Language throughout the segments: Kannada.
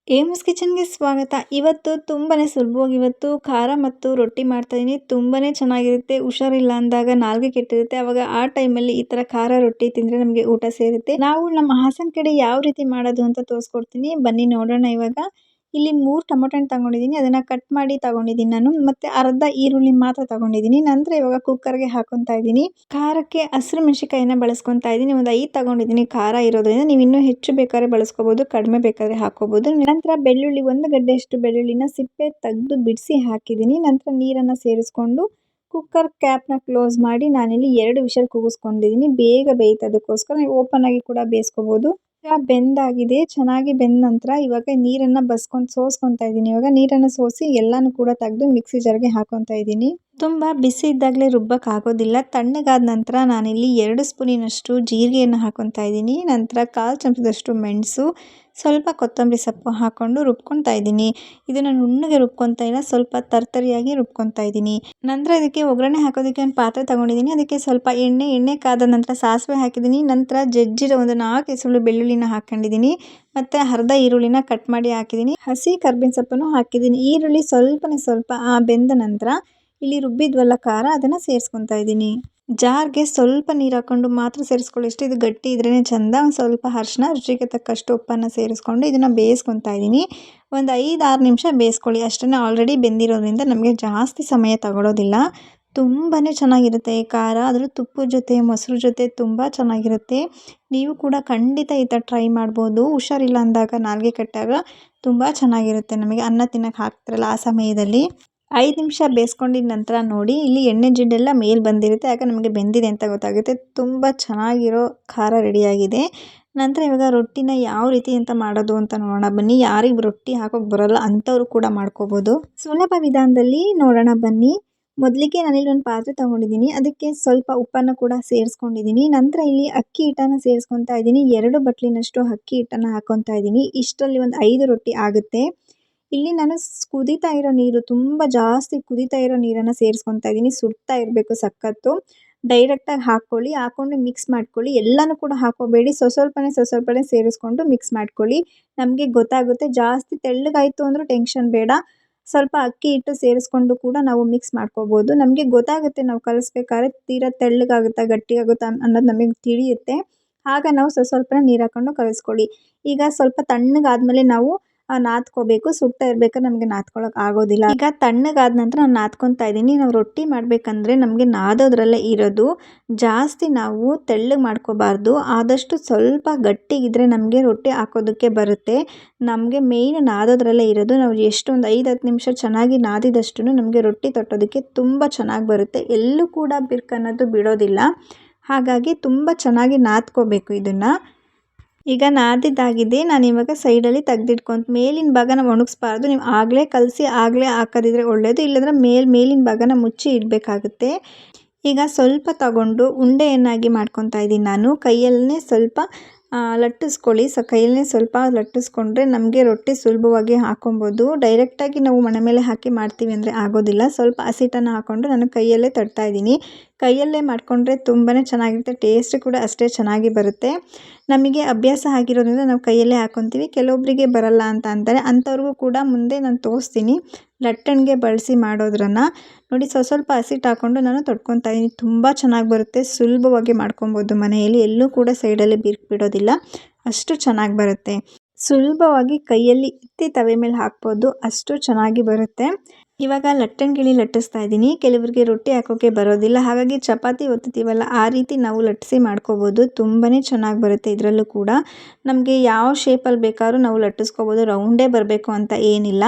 ಏಮ್ಸ್ ಕಿಚನ್‌ಗೆ ಸ್ವಾಗತ. ಇವತ್ತು ತುಂಬಾನೇ ಸುಲಭವಾಗಿ ಖಾರ ಮತ್ತು ರೊಟ್ಟಿ ಮಾಡ್ತಾಯಿದ್ದೀನಿ. ತುಂಬಾನೇ ಚೆನ್ನಾಗಿರುತ್ತೆ. ಹುಷಾರಿಲ್ಲ ಅಂದಾಗ ನಾಲ್ಗೆ ಕೆಟ್ಟಿರುತ್ತೆ. ಅವಾಗ ಆ ಟೈಮಲ್ಲಿ ಈ ಥರ ಖಾರ ರೊಟ್ಟಿ ತಿಂದರೆ ನಮಗೆ ಊಟ ಸೇರುತ್ತೆ. ನಾವು ನಮ್ಮ ಹಾಸನ ಕಡೆ ಯಾವ ರೀತಿ ಮಾಡೋದು ಅಂತ ತೋರಿಸ್ಕೊಡ್ತೀನಿ. ಬನ್ನಿ ನೋಡೋಣ ಇವಾಗ. ಇಲ್ಲಿ 3 ಟೊಮೊಟೊ ಹಣ್ಣು ತಗೊಂಡಿದ್ದೀನಿ. ಅದನ್ನು ಕಟ್ ಮಾಡಿ ತಗೊಂಡಿದ್ದೀನಿ ನಾನು. ಮತ್ತು ಅರ್ಧ ಈರುಳ್ಳಿ ಮಾತ್ರ ತಗೊಂಡಿದ್ದೀನಿ. ನಂತರ ಇವಾಗ ಕುಕ್ಕರ್ಗೆ ಹಾಕೊತಾ ಇದ್ದೀನಿ. ಖಾರಕ್ಕೆ ಹಸಿರು ಮೆಣಸಿನಕಾಯಿನ ಬಳಸ್ಕೊತಾ ಇದ್ದೀನಿ. ಒಂದು 5 ತಗೊಂಡಿದ್ದೀನಿ ಖಾರ ಇರೋದ್ರಿಂದ. ನೀವು ಇನ್ನೂ ಹೆಚ್ಚು ಬೇಕಾದ್ರೆ ಬಳಸ್ಕೋಬೋದು, ಕಡಿಮೆ ಬೇಕಾದರೆ ಹಾಕೋಬೋದು. ನಂತರ ಬೆಳ್ಳುಳ್ಳಿ 1 ಗಡ್ಡೆಯಷ್ಟು ಬೆಳ್ಳುಳ್ಳಿನ ಸಿಪ್ಪೆ ತೆಗೆದು ಬಿಡಿಸಿ ಹಾಕಿದ್ದೀನಿ. ನಂತರ ನೀರನ್ನು ಸೇರಿಸ್ಕೊಂಡು ಕುಕ್ಕರ್ ಕ್ಯಾಪ್ನ ಕ್ಲೋಸ್ ಮಾಡಿ ನಾನಿಲ್ಲಿ 2 ವಿಷಲ್ ಕೂಗಿಸ್ಕೊಂಡಿದ್ದೀನಿ. ಬೇಗ ಬೇಯುತ್ತೆ, ಅದಕ್ಕೋಸ್ಕರ ನೀವು ಓಪನ್ ಆಗಿ ಕೂಡ ಬೇಯಿಸ್ಕೋಬೋದು. ಈಗ ಬೆಂದಾಗಿದೆ. ಚೆನ್ನಾಗಿ ಬೆಂದ ನಂತರ ಇವಾಗ ನೀರನ್ನು ಸೋಸ್ಕೊತಾ ಇದ್ದೀನಿ. ಇವಾಗ ನೀರನ್ನು ಸೋಸಿ ಎಲ್ಲಾನು ಕೂಡ ತೆಗೆದು ಮಿಕ್ಸಿ ಜಾರ್ಗೆ ಹಾಕೊತಾ ಇದ್ದೀನಿ. ತುಂಬ ಬಿಸಿ ಇದ್ದಾಗಲೇ ರುಬ್ಬಕ್ಕೆ ಆಗೋದಿಲ್ಲ. ತಣ್ಣಗಾದ ನಂತರ ನಾನಿಲ್ಲಿ 2 ಸ್ಪೂನಿನಷ್ಟು ಜೀರಿಗೆಯನ್ನು ಹಾಕೊತಾ ಇದ್ದೀನಿ. ನಂತರ 1/4 ಚಮಚದಷ್ಟು ಮೆಣಸು, ಸ್ವಲ್ಪ ಕೊತ್ತಂಬರಿ ಸೊಪ್ಪು ಹಾಕ್ಕೊಂಡು ರುಬ್ಕೊತಾ ಇದ್ದೀನಿ. ಇದನ್ನು ನುಣ್ಣಗೆ ರುಬ್ಕೊತಾ ಇಲ್ಲ, ಸ್ವಲ್ಪ ತರ್ತರಿಯಾಗಿ ರುಬ್ಕೊತಾ ಇದ್ದೀನಿ. ನಂತರ ಇದಕ್ಕೆ ಒಗ್ಗರಣೆ ಹಾಕೋದಕ್ಕೆ ಒಂದು ಪಾತ್ರೆ ತಗೊಂಡಿದ್ದೀನಿ. ಅದಕ್ಕೆ ಸ್ವಲ್ಪ ಎಣ್ಣೆ ಕಾದ ನಂತರ ಸಾಸಿವೆ ಹಾಕಿದ್ದೀನಿ. ನಂತರ ಜಜ್ಜಿದ ಒಂದು 4 ಎಸಳು ಬೆಳ್ಳುಳ್ಳಿನ ಹಾಕೊಂಡಿದ್ದೀನಿ. ಮತ್ತು ಅರ್ಧ ಈರುಳ್ಳಿನ ಕಟ್ ಮಾಡಿ ಹಾಕಿದ್ದೀನಿ. ಹಸಿ ಕರ್ಬೇವಿನ ಸೊಪ್ಪನ್ನು ಹಾಕಿದ್ದೀನಿ. ಈರುಳ್ಳಿ ಸ್ವಲ್ಪ ಬೆಂದ ನಂತರ ಇಲ್ಲಿ ರುಬ್ಬಿದ್ವಲ್ಲ ಖಾರ, ಅದನ್ನು ಸೇರಿಸ್ಕೊತಾ ಇದ್ದೀನಿ. ಜಾರ್ಗೆ ಸ್ವಲ್ಪ ನೀರು ಹಾಕ್ಕೊಂಡು ಮಾತ್ರ ಸೇರಿಸ್ಕೊಳ್ಳಿ. ಇದು ಗಟ್ಟಿ ಇದ್ರೇ ಚೆಂದ. ಒಂದು ಸ್ವಲ್ಪ ಅರಿಶಿನ, ರುಚಿಗೆ ತಕ್ಕಷ್ಟು ಉಪ್ಪನ್ನು ಸೇರಿಸ್ಕೊಂಡು ಇದನ್ನು ಬೇಯಿಸ್ಕೊತಾ ಇದ್ದೀನಿ. ಒಂದು 5-6 ನಿಮಿಷ ಬೇಯಿಸ್ಕೊಳ್ಳಿ ಅಷ್ಟೇ. ಆಲ್ರೆಡಿ ಬೆಂದಿರೋದ್ರಿಂದ ನಮಗೆ ಜಾಸ್ತಿ ಸಮಯ ತಗೊಳ್ಳೋದಿಲ್ಲ. ತುಂಬಾ ಚೆನ್ನಾಗಿರುತ್ತೆ ಈ ಖಾರ. ಅದರ ತುಪ್ಪದ ಜೊತೆ, ಮೊಸರು ಜೊತೆ ತುಂಬ ಚೆನ್ನಾಗಿರುತ್ತೆ. ನೀವು ಕೂಡ ಖಂಡಿತ ಈ ಥರ ಟ್ರೈ ಮಾಡ್ಬೋದು. ಹುಷಾರಿಲ್ಲ ಅಂದಾಗ, ನಾಲ್ಗೆ ಕಟ್ಟಾಗ ತುಂಬ ಚೆನ್ನಾಗಿರುತ್ತೆ. ನಮಗೆ ಅನ್ನ ತಿನ್ನೋಕೆ ಹಾಕ್ತಾರಲ್ಲ ಆ ಸಮಯದಲ್ಲಿ. 5 ನಿಮಿಷ ಬೇಯಿಸ್ಕೊಂಡಿದ ನಂತರ ನೋಡಿ, ಇಲ್ಲಿ ಎಣ್ಣೆ ಜಿಡ್ಡೆಲ್ಲ ಮೇಲೆ ಬಂದಿರುತ್ತೆ. ಆಗ ನಮಗೆ ಬೆಂದಿದೆ ಅಂತ ಗೊತ್ತಾಗುತ್ತೆ. ತುಂಬ ಚೆನ್ನಾಗಿರೋ ಖಾರ ರೆಡಿಯಾಗಿದೆ. ನಂತರ ಇವಾಗ ರೊಟ್ಟಿನ ಯಾವ ರೀತಿ ಅಂತ ಮಾಡೋದು ಅಂತ ನೋಡೋಣ ಬನ್ನಿ. ಯಾರಿಗೆ ರೊಟ್ಟಿ ಹಾಕೋಕೆ ಬರೋಲ್ಲ ಅಂಥವ್ರು ಕೂಡ ಮಾಡ್ಕೋಬೋದು. ಸುಲಭ ವಿಧಾನದಲ್ಲಿ ನೋಡೋಣ ಬನ್ನಿ. ಮೊದಲಿಗೆ ನಾನಿಲ್ಲಿ ಒಂದು ಪಾತ್ರೆ ತೊಗೊಂಡಿದ್ದೀನಿ. ಅದಕ್ಕೆ ಸ್ವಲ್ಪ ಉಪ್ಪನ್ನು ಕೂಡ ಸೇರಿಸ್ಕೊಂಡಿದ್ದೀನಿ. ನಂತರ ಇಲ್ಲಿ ಅಕ್ಕಿ ಹಿಟ್ಟನ್ನು ಸೇರಿಸ್ಕೊತಾ ಇದ್ದೀನಿ. 2 ಬಟ್ಲಿನಷ್ಟು ಅಕ್ಕಿ ಹಿಟ್ಟನ್ನು ಹಾಕ್ಕೊತಾ ಇದ್ದೀನಿ. ಇಷ್ಟರಲ್ಲಿ ಒಂದು 5 ರೊಟ್ಟಿ ಆಗುತ್ತೆ. ಇಲ್ಲಿ ನಾನು ಕುದೀತಾ ಇರೋ ನೀರು, ತುಂಬ ಜಾಸ್ತಿ ಕುದೀತಾ ಇರೋ ನೀರನ್ನು ಸೇರಿಸ್ಕೊತಾ ಇದ್ದೀನಿ. ಸುಡ್ತಾ ಇರಬೇಕು ಸಖತ್ತು. ಡೈರೆಕ್ಟಾಗಿ ಹಾಕ್ಕೊಂಡು ಮಿಕ್ಸ್ ಮಾಡ್ಕೊಳ್ಳಿ. ಎಲ್ಲನೂ ಕೂಡ ಹಾಕೋಬೇಡಿ, ಸ್ವಲ್ಪನೇ ಸೇರಿಸ್ಕೊಂಡು ಮಿಕ್ಸ್ ಮಾಡ್ಕೊಳ್ಳಿ. ನಮಗೆ ಗೊತ್ತಾಗುತ್ತೆ. ಜಾಸ್ತಿ ತೆಳ್ಳಗಾಯಿತು ಅಂದರೂ ಟೆನ್ಷನ್ ಬೇಡ. ಸ್ವಲ್ಪ ಅಕ್ಕಿ ಹಿಟ್ಟು ಸೇರಿಸ್ಕೊಂಡು ಕೂಡ ನಾವು ಮಿಕ್ಸ್ ಮಾಡ್ಕೋಬೋದು. ನಮಗೆ ಗೊತ್ತಾಗುತ್ತೆ ನಾವು ಕಲಿಸ್ಬೇಕಾದ್ರೆ ತೀರಾ ತೆಳ್ಳಗಾಗುತ್ತಾ ಗಟ್ಟಿಯಾಗುತ್ತಾ ಅನ್ನೋದು ನಮಗೆ ತಿಳಿಯುತ್ತೆ. ಆಗ ನಾವು ಸ್ವಲ್ಪ ನೀರು ಹಾಕ್ಕೊಂಡು ಕಲಿಸ್ಕೊಳ್ಳಿ. ಈಗ ಸ್ವಲ್ಪ ತಣ್ಣಗಾದ್ಮೇಲೆ ನಾವು ನಾದ್ಕೋಬೇಕು. ಸುಡ್ತಾ ಇರ್ಬೇಕಾದ್ರೆ ನಮಗೆ ನಾದ್ಕೊಳ್ಳೋಕೆ ಆಗೋದಿಲ್ಲ. ಈಗ ತಣ್ಣಗಾದ ನಂತರ ನಾನು ನಾದ್ಕೊತಾ ಇದ್ದೀನಿ. ನಾವು ರೊಟ್ಟಿ ಮಾಡಬೇಕಂದ್ರೆ ನಮಗೆ ನಾದೋದ್ರಲ್ಲೇ ಇರೋದು. ಜಾಸ್ತಿ ನಾವು ತೆಳ್ಳಗೆ ಮಾಡ್ಕೋಬಾರ್ದು. ಆದಷ್ಟು ಸ್ವಲ್ಪ ಗಟ್ಟಿಗಿದ್ರೆ ನಮಗೆ ರೊಟ್ಟಿ ಹಾಕೋದಕ್ಕೆ ಬರುತ್ತೆ. ನಮಗೆ ಮೇಯ್ನ್ ನಾದೋದ್ರಲ್ಲೇ ಇರೋದು. ನಾವು ಎಷ್ಟು ಒಂದು 5-10 ನಿಮಿಷ ಚೆನ್ನಾಗಿ ನಾದಿದಷ್ಟು ನಮಗೆ ರೊಟ್ಟಿ ತಟ್ಟೋದಕ್ಕೆ ತುಂಬ ಚೆನ್ನಾಗಿ ಬರುತ್ತೆ. ಎಲ್ಲೂ ಕೂಡ ಬಿರ್ಕು ಅನ್ನೋದು ಬಿಡೋದಿಲ್ಲ. ಹಾಗಾಗಿ ತುಂಬ ಚೆನ್ನಾಗಿ ನಾದ್ಕೋಬೇಕು ಇದನ್ನು. ಈಗ ನಾದಿದ್ದಾಗಿದೆ. ನಾನಿವಾಗ ಸೈಡಲ್ಲಿ ತೆಗೆದಿಟ್ಕೊಂತ ಮೇಲಿನ ಭಾಗನ ಒಣಗಿಸ್ಬಾರ್ದು. ನೀವು ಆಗಲೇ ಕಲಸಿ ಆಗಲೇ ಹಾಕೋದಿದ್ರೆ ಒಳ್ಳೆಯದು. ಇಲ್ಲಾಂದರೆ ಮೇಲಿನ ಭಾಗನ ಮುಚ್ಚಿ ಇಡಬೇಕಾಗುತ್ತೆ. ಈಗ ಸ್ವಲ್ಪ ತಗೊಂಡು ಉಂಡೆಯನ್ನಾಗಿ ಮಾಡ್ಕೊತಾ ಇದ್ದೀನಿ ನಾನು. ಕೈಯಲ್ಲೇ ಸ್ವಲ್ಪ ಲಟ್ಟಿಸ್ಕೊಳ್ಳಿ. ಕೈಯಲ್ಲೇ ಸ್ವಲ್ಪ ಲಟ್ಟಿಸ್ಕೊಂಡ್ರೆ ನಮಗೆ ರೊಟ್ಟಿ ಸುಲಭವಾಗಿ ಹಾಕೊಬೋದು. ಡೈರೆಕ್ಟಾಗಿ ನಾವು ಮಣೆ ಮೇಲೆ ಹಾಕಿ ಮಾಡ್ತೀವಿ ಅಂದರೆ ಆಗೋದಿಲ್ಲ. ಸ್ವಲ್ಪ ಹಸಿಟ್ಟನ್ನು ಹಾಕ್ಕೊಂಡು ನಾನು ಕೈಯಲ್ಲೇ ತಟ್ತಾ ಇದ್ದೀನಿ. ಕೈಯಲ್ಲೇ ಮಾಡಿಕೊಂಡ್ರೆ ತುಂಬಾ ಚೆನ್ನಾಗಿರುತ್ತೆ. ಟೇಸ್ಟ್ ಕೂಡ ಅಷ್ಟೇ ಚೆನ್ನಾಗಿ ಬರುತ್ತೆ. ನಮಗೆ ಅಭ್ಯಾಸ ಆಗಿರೋದ್ರಿಂದ ನಾವು ಕೈಯಲ್ಲೇ ಹಾಕ್ಕೊತೀವಿ. ಕೆಲವೊಬ್ಬರಿಗೆ ಬರಲ್ಲ ಅಂತ ಅಂತಾರೆ. ಅಂಥವ್ರಿಗೂ ಕೂಡ ಮುಂದೆ ನಾನು ತೋರಿಸ್ತೀನಿ ಲಟ್ಟಣಿಗೆ ಬಳಸಿ ಮಾಡೋದ್ರನ್ನು. ನೋಡಿ, ಸ್ವಲ್ಪ ಹಸಿಟ್ಟು ಹಾಕ್ಕೊಂಡು ನಾನು ತೊಟ್ಕೊತಾ ಇದ್ದೀನಿ. ತುಂಬ ಚೆನ್ನಾಗಿ ಬರುತ್ತೆ. ಸುಲಭವಾಗಿ ಮಾಡ್ಕೊಬೋದು ಮನೆಯಲ್ಲಿ. ಎಲ್ಲೂ ಕೂಡ ಸೈಡಲ್ಲಿ ಬಿರ್ಕು ಬಿಡೋದಿಲ್ಲ. ಅಷ್ಟು ಚೆನ್ನಾಗಿ ಬರುತ್ತೆ. ಸುಲಭವಾಗಿ ಕೈಯಲ್ಲಿ ಎತ್ತಿ ತವೆ ಮೇಲೆ ಹಾಕ್ಬೋದು. ಅಷ್ಟು ಚೆನ್ನಾಗಿ ಬರುತ್ತೆ. ಇವಾಗ ಲಟ್ಟಣಿಗೆ ಲಟ್ಟಿಸ್ತಾ ಇದ್ದೀನಿ. ಕೆಲವರಿಗೆ ರೊಟ್ಟಿ ಹಾಕೋಕ್ಕೆ ಬರೋದಿಲ್ಲ. ಹಾಗಾಗಿ ಚಪಾತಿ ಒತ್ತುತ್ತೀವಲ್ಲ, ಆ ರೀತಿ ನಾವು ಲಟ್ಟಿಸಿ ಮಾಡ್ಕೋಬೋದು. ತುಂಬಾ ಚೆನ್ನಾಗಿ ಬರುತ್ತೆ. ಇದರಲ್ಲೂ ಕೂಡ ನಮಗೆ ಯಾವ ಶೇಪಲ್ಲಿ ಬೇಕಾದ್ರೂ ನಾವು ಲಟ್ಟಿಸ್ಕೋಬೋದು. ರೌಂಡೇ ಬರಬೇಕು ಅಂತ ಏನಿಲ್ಲ.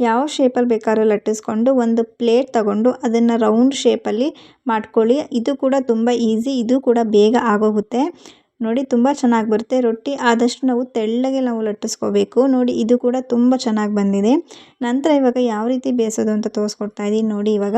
ಯಾವ ಶೇಪಲ್ಲಿ ಬೇಕಾದ್ರೂ ಲಟ್ಟಿಸ್ಕೊಂಡು ಒಂದು ಪ್ಲೇಟ್ ತಗೊಂಡು ಅದನ್ನು ರೌಂಡ್ ಶೇಪಲ್ಲಿ ಮಾಡ್ಕೊಳ್ಳಿ. ಇದು ಕೂಡ ತುಂಬ ಈಸಿ. ಇದು ಕೂಡ ಬೇಗ ಆಗೋಗುತ್ತೆ. ನೋಡಿ, ತುಂಬ ಚೆನ್ನಾಗಿ ಬರುತ್ತೆ ರೊಟ್ಟಿ. ಆದಷ್ಟು ನಾವು ತೆಳ್ಳಗೆ ಲಟ್ಟಿಸ್ಕೋಬೇಕು. ನೋಡಿ, ಇದು ಕೂಡ ತುಂಬ ಚೆನ್ನಾಗಿ ಬಂದಿದೆ. ನಂತರ ಇವಾಗ ಯಾವ ರೀತಿ ಬೇಯಿಸೋದು ಅಂತ ತೋರಿಸ್ಕೊಡ್ತಾ ಇದ್ದೀನಿ ನೋಡಿ. ಇವಾಗ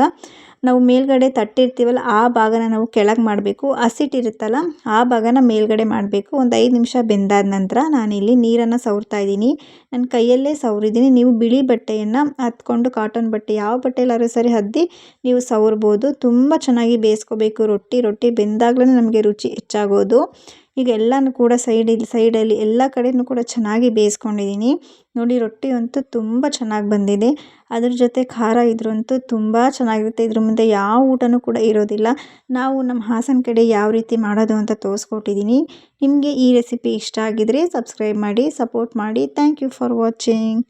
ನಾವು ಮೇಲ್ಗಡೆ ತಟ್ಟಿರ್ತೀವಲ್ಲ, ಆ ಭಾಗನ ನಾವು ಕೆಳಗೆ ಮಾಡಬೇಕು. ಹಸಿಟ್ಟಿರುತ್ತಲ್ಲ, ಆ ಭಾಗನ ಮೇಲ್ಗಡೆ ಮಾಡಬೇಕು. ಒಂದು 5 ನಿಮಿಷ ಬೆಂದಾದ ನಂತರ ನಾನಿಲ್ಲಿ ನೀರನ್ನು ಸವರ್ತಾ ಇದ್ದೀನಿ. ನನ್ನ ಕೈಯಲ್ಲೇ ಸವರಿದ್ದೀನಿ. ನೀವು ಬಿಳಿ ಬಟ್ಟೆಯನ್ನು ಹತ್ಕೊಂಡು, ಕಾಟನ್ ಬಟ್ಟೆ ಯಾವ ಬಟ್ಟೆಯಲ್ಲಾದ್ರೂ ಸರಿ ಹದ್ದಿ ನೀವು ಸವರ್ಬೋದು. ತುಂಬ ಚೆನ್ನಾಗಿ ಬೇಯಿಸ್ಕೋಬೇಕು ರೊಟ್ಟಿ ಬೆಂದಾಗಲೇ ನಮಗೆ ರುಚಿ ಹೆಚ್ಚಾಗೋದು. ಈಗ ಎಲ್ಲನೂ ಕೂಡ ಸೈಡಲ್ಲಿ ಎಲ್ಲ ಕಡೆಯೂ ಕೂಡ ಚೆನ್ನಾಗಿ ಬೇಯಿಸ್ಕೊಂಡಿದ್ದೀನಿ. ನೋಡಿ ರೊಟ್ಟಿ ಅಂತೂ ತುಂಬ ಚೆನ್ನಾಗಿ ಬಂದಿದೆ. ಅದ್ರ ಜೊತೆ ಖಾರ ಇದ್ರಂತೂ ತುಂಬ ಚೆನ್ನಾಗಿರುತ್ತೆ. ಇದ್ರ ಮುಂದೆ ಯಾವ ಊಟನೂ ಕೂಡ ಇರೋದಿಲ್ಲ. ನಾವು ನಮ್ಮ ಹಾಸನ ಕಡೆ ಯಾವ ರೀತಿ ಮಾಡೋದು ಅಂತ ತೋರಿಸ್ಕೊಟ್ಟಿದ್ದೀನಿ. ನಿಮಗೆ ಈ ರೆಸಿಪಿ ಇಷ್ಟ ಆಗಿದ್ರೆ ಸಬ್ಸ್ಕ್ರೈಬ್ ಮಾಡಿ, ಸಪೋರ್ಟ್ ಮಾಡಿ. Thank you for watching.